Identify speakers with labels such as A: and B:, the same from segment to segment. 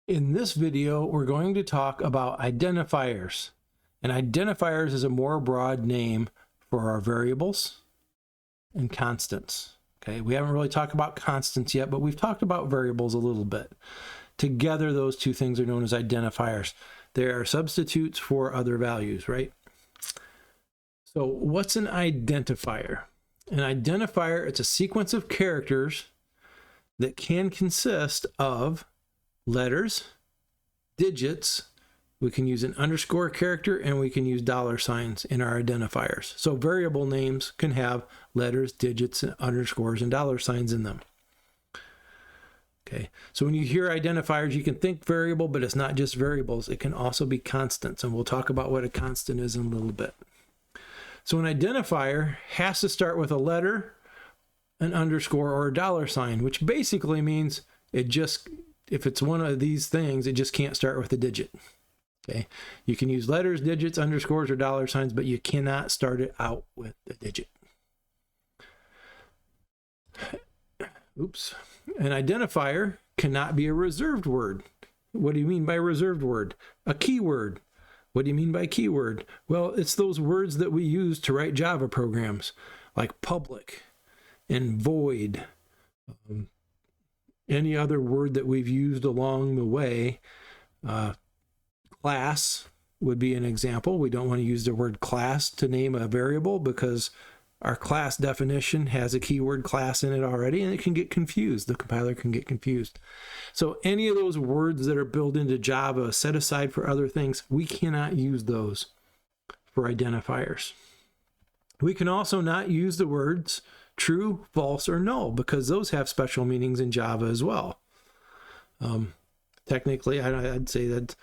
A: In this video, we're going to talk about identifiers. And identifiers is a more broad name for our variables and constants. Okay, we haven't really talked about constants yet, but we've talked about variables a little bit. Together, those two things are known as identifiers. They are substitutes for other values, right? So what's an identifier? An identifier, it's a sequence of characters that can consist of letters, digits. We can use an underscore character, and we can use dollar signs in our identifiers. So variable names can have letters, digits, and underscores and dollar signs in them. Okay, so when you hear identifiers, you can think variable, but it's not just variables. It can also be constants, and we'll talk about what a constant is in a little bit. So an identifier has to start with a letter, an underscore, or a dollar sign, which basically means it just, if it's one of these things, it just can't start with a digit. Okay, you can use letters, digits, underscores, or dollar signs, but you cannot start it out with a digit. Oops. An identifier cannot be a reserved word. What do you mean by reserved word? A keyword. What do you mean by keyword? Well, it's those words that we use to write Java programs, like public and void. Any other word that we've used along the way. Class would be an example. We don't want to use the word class to name a variable because our class definition has a keyword class in it already, and it can get confused. The compiler can get confused. So any of those words that are built into Java set aside for other things, we cannot use those for identifiers. We can also not use the words true, false, or null because those have special meanings in Java as well. Technically, I'd say that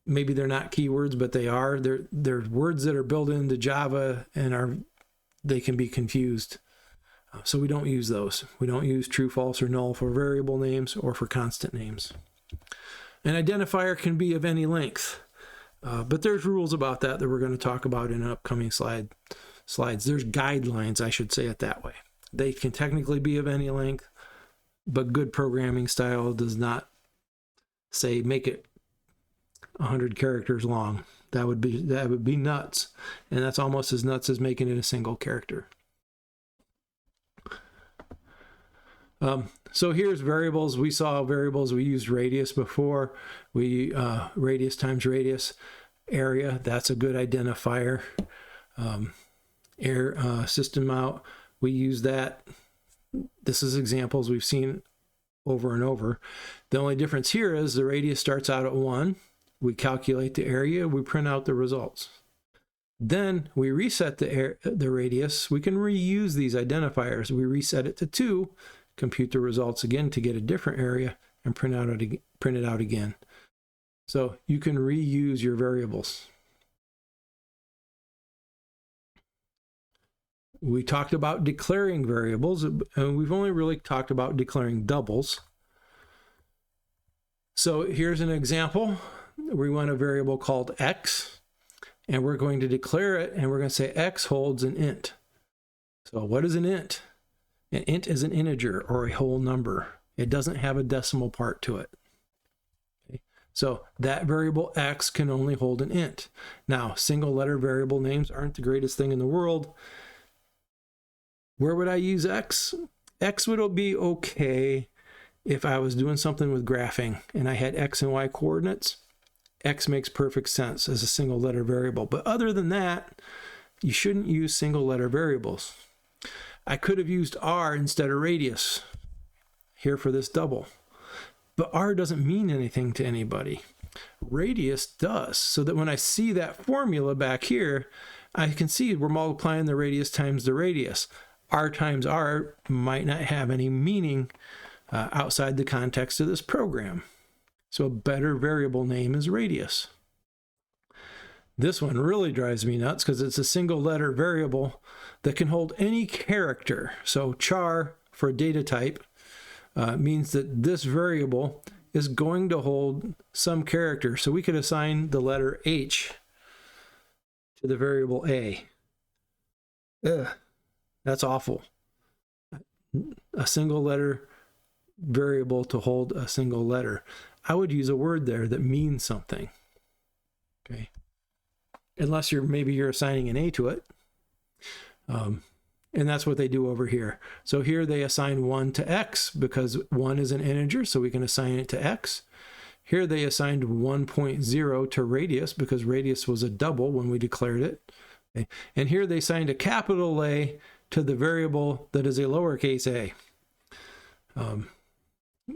A: maybe they're not keywords, but they are. They're words that are built into Java and they can be confused. So we don't use those. We don't use true, false, or null for variable names or for constant names. An identifier can be of any length, but there's rules about that we're going to talk about in an upcoming slides. There's guidelines, I should say it that way. They can technically be of any length, but good programming style does not say make it 100 characters long. That would be nuts, and that's almost as nuts as making it a single character. So here's variables. We saw variables. We used radius before. Radius times radius, area. That's a good identifier. System out. We use that. This is examples we've seen over and over. The only difference here is the radius starts out at 1. We calculate the area, we print out the results. Then we reset the radius. We can reuse these identifiers. We reset it to 2, compute the results again to get a different area, and print it out again. So you can reuse your variables. We talked about declaring variables, and we've only really talked about declaring doubles. So here's an example. We want a variable called x, and we're going to declare it, and we're going to say x holds an int. So what is an int? An int is an integer or a whole number. It doesn't have a decimal part to it. Okay. So that variable x can only hold an int. Now, single letter variable names aren't the greatest thing in the world. Where would I use x? X would be okay if I was doing something with graphing and I had x and y coordinates. X makes perfect sense as a single letter variable. But other than that, you shouldn't use single letter variables. I could have used r instead of radius here for this double. But r doesn't mean anything to anybody. Radius does, so that when I see that formula back here, I can see we're multiplying the radius times the radius. R times r might not have any meaning outside the context of this program. So a better variable name is radius. This one really drives me nuts because it's a single letter variable that can hold any character. So char for data type means that this variable is going to hold some character. So we could assign the letter H to the variable A. That's awful. A single letter variable to hold a single letter. I would use a word there that means something. Okay. Unless maybe you're assigning an A to it. And that's what they do over here. So here they assign 1 to X because 1 is an integer, so we can assign it to X. Here they assigned 1.0 to radius because radius was a double when we declared it. Okay. And here they assigned a capital A to the variable that is a lowercase a.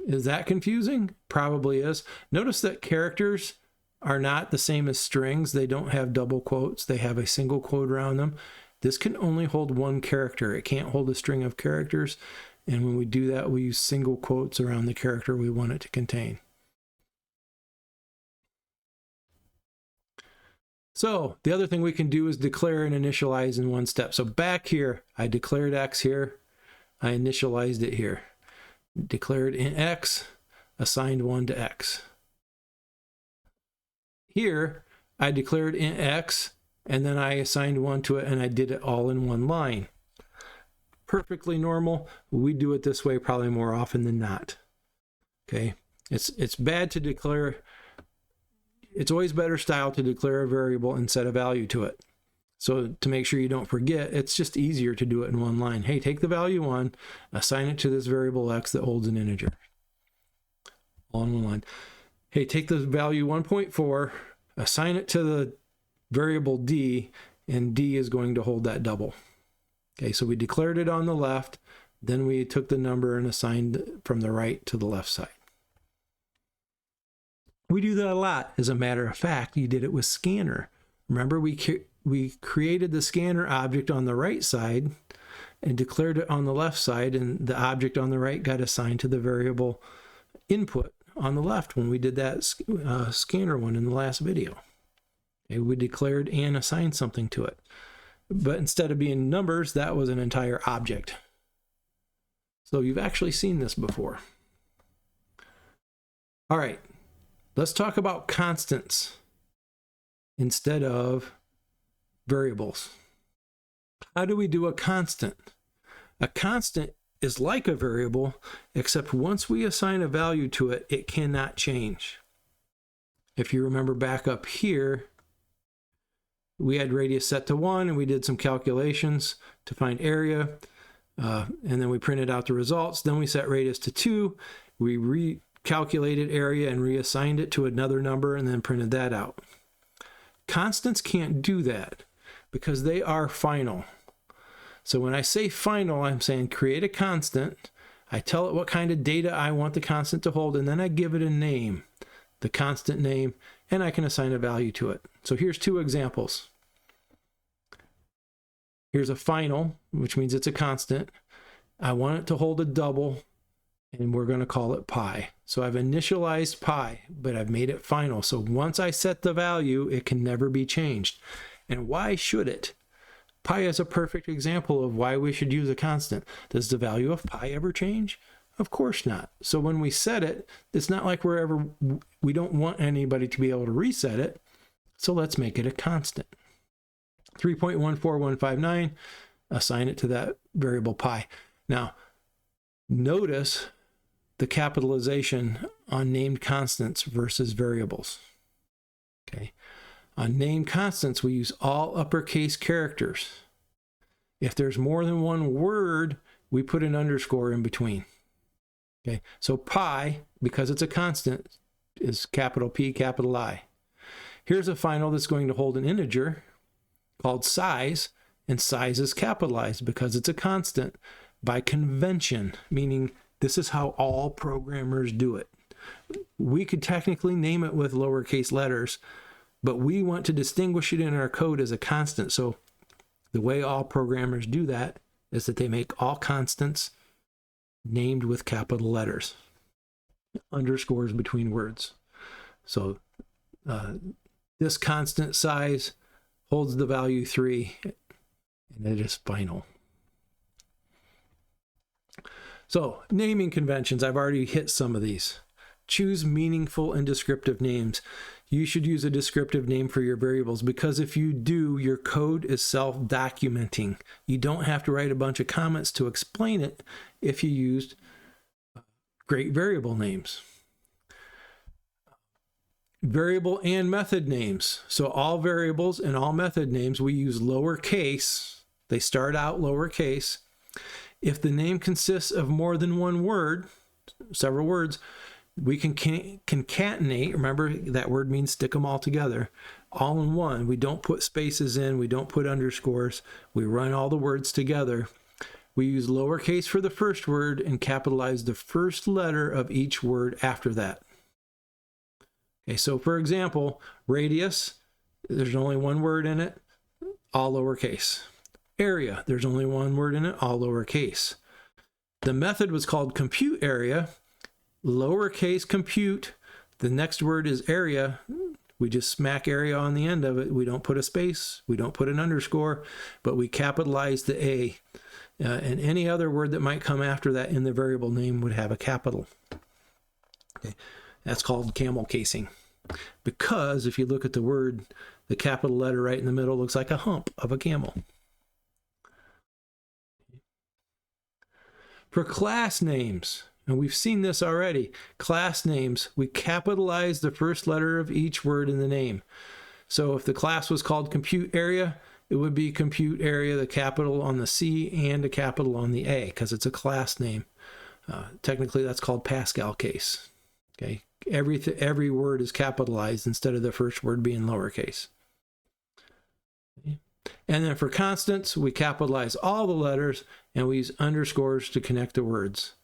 A: Is that confusing? Probably is. Notice that characters are not the same as strings. They don't have double quotes. They have a single quote around them. This can only hold one character. It can't hold a string of characters. And when we do that, we use single quotes around the character we want it to contain. So the other thing we can do is declare and initialize in one step. So back here, I declared X here. I initialized it here. Declared in X, assigned 1 to X. Here, I declared in X, and then I assigned 1 to it, and I did it all in one line. Perfectly normal. We do it this way probably more often than not. Okay, it's bad to declare. It's always better style to declare a variable and set a value to it. So to make sure you don't forget, it's just easier to do it in one line. Hey, take the value 1, assign it to this variable X that holds an integer. All in one line. Hey, take the value 1.4, assign it to the variable D, and D is going to hold that double. Okay, so we declared it on the left, then we took the number and assigned from the right to the left side. We do that a lot. As a matter of fact, you did it with scanner. Remember, we created the scanner object on the right side and declared it on the left side, and the object on the right got assigned to the variable input on the left when we did that scanner one in the last video. Okay, we declared and assigned something to it. But instead of being numbers, that was an entire object. So you've actually seen this before. All right, let's talk about constants instead of variables. How do we do a constant? A constant is like a variable, except once we assign a value to it, it cannot change. If you remember back up here, we had radius set to 1 and we did some calculations to find area, and then we printed out the results. Then we set radius to 2, we recalculated area and reassigned it to another number and then printed that out. Constants can't do that because they are final. So when I say final, I'm saying create a constant, I tell it what kind of data I want the constant to hold, and then I give it a name, the constant name, and I can assign a value to it. So here's 2 examples. Here's a final, which means it's a constant. I want it to hold a double, and we're going to call it pi. So I've initialized pi, but I've made it final. So once I set the value, it can never be changed. And why should it? Pi is a perfect example of why we should use a constant. Does the value of pi ever change? Of course not. So when we set it, it's not like we don't want anybody to be able to reset it. So let's make it a constant. 3.14159, assign it to that variable pi. Now, notice the capitalization on named constants versus variables. Okay. On named constants, we use all uppercase characters. If there's more than one word, we put an underscore in between. Okay, so pi, because it's a constant, is capital P, capital I. Here's a final that's going to hold an integer called size, and size is capitalized because it's a constant by convention, meaning this is how all programmers do it. We could technically name it with lowercase letters, but we want to distinguish it in our code as a constant. So the way all programmers do that is that they make all constants named with capital letters, underscores between words. So this constant size holds the value 3, and it is final. So naming conventions, I've already hit some of these. Choose meaningful and descriptive names. You should use a descriptive name for your variables because if you do, your code is self-documenting. You don't have to write a bunch of comments to explain it if you used great variable names. Variable and method names. So all variables and all method names, we use lowercase. They start out lowercase. If the name consists of more than one word, several words, we can concatenate. Remember, that word means stick them all together, all in one. We don't put spaces in. We don't put underscores. We run all the words together. We use lowercase for the first word and capitalize the first letter of each word after that. Okay, so for example, radius, there's only one word in it, all lowercase. Area, there's only one word in it, all lowercase. The method was called compute area, lowercase compute. The next word is area. We just smack area on the end of it. We don't put a space, we don't put an underscore, but we capitalize the A. And any other word that might come after that in the variable name would have a capital. Okay. That's called camel casing, because if you look at the word, the capital letter right in the middle looks like a hump of a camel. For class names, and we've seen this already, class names, we capitalize the first letter of each word in the name. So if the class was called compute area, it would be compute area, the capital on the C and a capital on the A, because it's a class name. Technically, that's called Pascal case. Okay, every word is capitalized instead of the first word being lowercase. Okay. And then for constants, we capitalize all the letters and we use underscores to connect the words.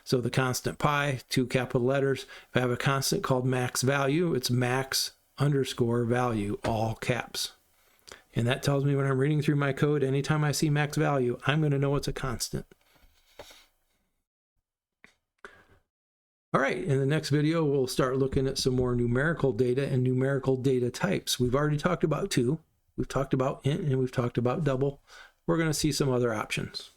A: So the constant pi, 2 capital letters. If I have a constant called max value, it's max underscore value, all caps. And that tells me when I'm reading through my code, anytime I see max value, I'm going to know it's a constant. All right, in the next video, we'll start looking at some more numerical data and numerical data types. We've already talked about 2. We've talked about int and we've talked about double. We're going to see some other options.